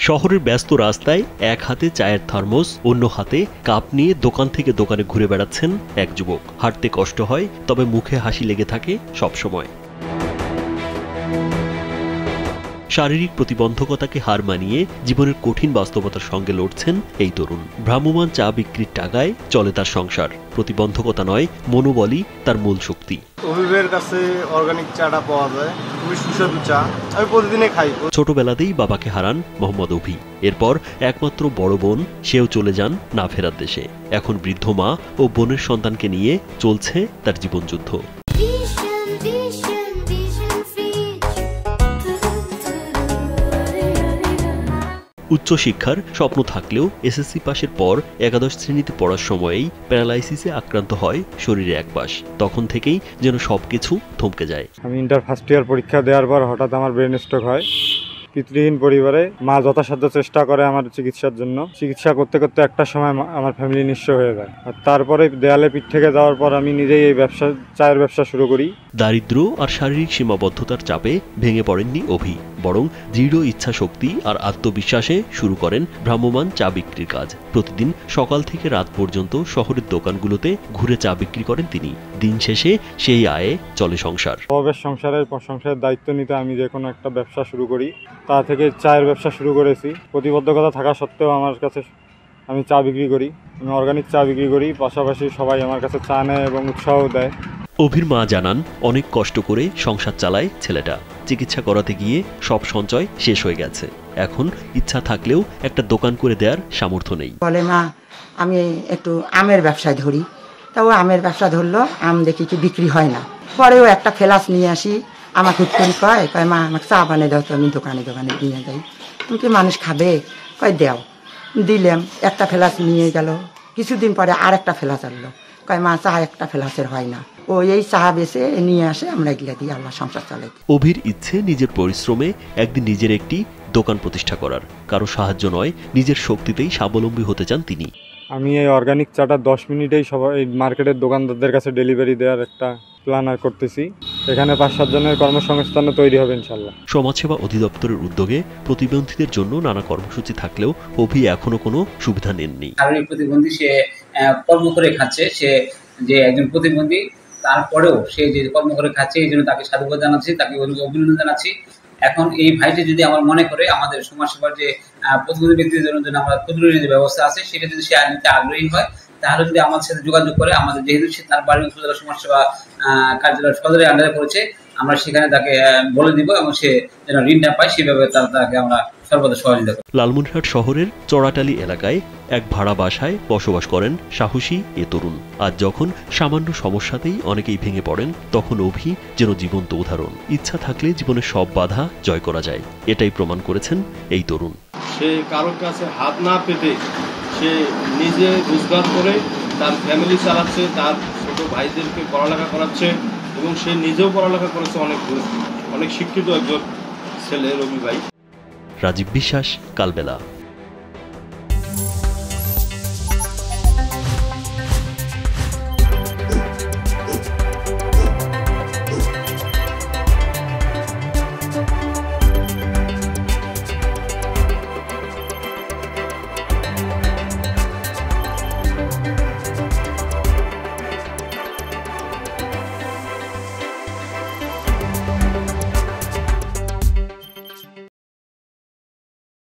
শহরের ব্যস্ত রাস্তায় এক হাতে চায়ের থার্মোস, অন্য হাতে কাপ নিয়ে দোকান থেকে দোকানে ঘুরে বেড়াচ্ছেন এক যুবক। হাঁটতে কষ্ট হয়, তবে মুখে হাসি লেগে থাকে সবসময়। শারীরিক প্রতিবন্ধকতাকে হার মানিয়ে জীবনের কঠিন বাস্তবতার সঙ্গে লড়ছেন এই তরুণ। ভ্রাম্যমাণ চা বিক্রির টাকায় চলে তার সংসার। প্রতিবন্ধকতা নয়, মনোবলই তার মূল শক্তি। অভিবের কাছে অর্গানিক চাটা পাওয়া যায়, খুবই সুস্বাদু চা, আমি প্রতিদিনই খাই। ছোটবেলাতেই বাবাকে হারান মোহাম্মদ অভি। এরপর একমাত্র বড় বোন, সেও চলে যান না ফেরার দেশে। এখন বৃদ্ধ মা ও বোনের সন্তানকে নিয়ে চলছে তার জীবনযুদ্ধ। উচ্চশিক্ষার স্বপ্ন থাকলেও এসএসসি পাশের পর একাদশ শ্রেণীতে পড়ার সময়েই প্যারালাইসিসে আক্রান্ত হয় শরীরে এক পাশ। তখন থেকেই যেন সবকিছু থমকে যায়। আমি ইন্টার ফার্স্ট ইয়ার পরীক্ষা দেওয়ার পর হঠাৎ আমার ব্রেন স্ট্রোক হয়। পিতৃহীন পরিবারে মা যথাসাধ্য চেষ্টা করে আমার চিকিৎসার জন্য। চিকিৎসা করতে করতে একটা সময় আমার ফ্যামিলি নিঃস্ব হয়ে যায়। আর তারপরে দেয়ালে পিঠ থেকে যাওয়ার পর আমি নিজেই এই চায়ের ব্যবসা শুরু করি। দারিদ্র আর শারীরিক সীমাবদ্ধতার চাপে ভেঙে পড়েননি অভি, বরং দৃঢ় ইচ্ছা শক্তি আর আত্মবিশ্বাসে শুরু করেন ভ্রাম্যমাণ চা বিক্রির কাজ। প্রতিদিন সকাল থেকে রাত পর্যন্ত শহরের দোকানগুলোতে ঘুরে চা বিক্রি করেন তিনি। দিন শেষে সেই আয়ে চলে সংসার। সংসারের দায়িত্ব নিতে আমি যে কোনো একটা ব্যবসা শুরু করি। তা থেকে চায়ের ব্যবসা শুরু করেছি। প্রতিবদ্ধকতা থাকা সত্ত্বেও আমার কাছে আমি চা বিক্রি করি। আমি অর্গানিক চা বিক্রি করি, পাশাপাশি সবাই আমার কাছে চা নেয় এবং উৎসাহ দেয়। অভির মা জানান, অনেক কষ্ট করে সংসার চালায় ছেলেটা। চিকিৎসা করাতে গিয়ে সব সঞ্চয় শেষ হয়ে গেছে। এখন ইচ্ছা থাকলেও একটা দোকান করে দেওয়ার সামর্থ্য নেই। বলে, মা আমি একটু আমের ব্যবসায় ধরি। তা ও আমের ব্যবসা ধরলো, আম দেখি কি বিক্রি হয় না। পরেও একটা ফেলাস নিয়ে আসি, আমাকে হুট করে কয় মা আমাকে চা বানিয়ে দাও, তো আমি দোকানে দোকানে নিয়ে যাই। তুমি কি মানুষ খাবে? কয় দেও। দিলাম, একটা ফেলাস নিয়ে গেল। কিছুদিন পরে আর একটা ফেলাস আনলো, কয় মা চা একটা ফেলাসের হয় না। ও এই চা বেছে নিয়ে আসে, আমরা এগুলা দিয়ে আল্লাহ সংসার চালাই। অভির ইচ্ছে নিজের পরিশ্রমে একদিন নিজের একটি দোকান প্রতিষ্ঠা করার। কারো সাহায্য নয়, নিজের শক্তিতেই স্বাবলম্বী হতে চান তিনি। আমি এই অর্গানিক চাটা 10 মিনিটেই সবাই মার্কেটের দোকানদারদের কাছে ডেলিভারি দেওয়ার একটা প্ল্যান করতেছি। এখানে 5-7 জনের কর্মসংস্থানও তৈরি হবে ইনশাল্লাহ। সমাজসেবা অধিদপ্তরের উদ্যোগে প্রতিবন্ধীদের জন্য নানা কর্মসূচি থাকলেও অভি এখনো কোনো সুবিধা নেননি। শারীরিক প্রতিবন্ধী, সে কর্ম করে খাচ্ছে, সে যে একজন প্রতিবন্ধী, তারপরেও সে যে কর্ম করে খাচ্ছে, এই জন্য তাকে সাধুবাদ জানাচ্ছি, তাকে অভিনন্দন জানাচ্ছি। এখন এই ভাইটি যদি আমার মনে করে আমাদের সমাজসেবার যে প্রতিবন্ধী ব্যক্তিদের জন্য আমরা প্রতিরোধী যে ব্যবস্থা আছে, সেটা যদি সে নিতে আগ্রহী হয়, তাহলে যদি আমাদের সাথে যোগাযোগ করে, আমাদের যেহেতু সে তার বাড়ি উপজেলা সমাজসেবা কার্যালয় সদরের আন্ডারে পড়েছে, আমরা সেখানে তাকে বলে দিব এবং সে যেন ঋণটা পায় সেভাবে তাকে আমরা সর্বদা সহযোগিতা করি। লালমনিরহাট শহরের চড়াটালি এলাকায় এক ভাড়া বাসায় বসবাস করেন সাহসী এ তরুণ। আজ যখন সামান্য সমস্যাতেই অনেকেই ভেঙে পড়েন, তখন অভি যেন জীবন্ত উদাহরণ। ইচ্ছা থাকলে জীবনের সব বাধা জয় করা যায়, এটাই প্রমাণ করেছেন এই তরুণ। সে কারোর কাছে হাত না পেতে সে নিজে রোজগার করে তার ফ্যামিলি চালাচ্ছে, তার ছোট ভাইদেরকে পড়ালেখা করাচ্ছে এবং সে নিজেও পড়ালেখা করেছে। অনেক শিক্ষিত একজন ছেলে রবি ভাই। রাজীব বিশ্বাস, কালবেলা।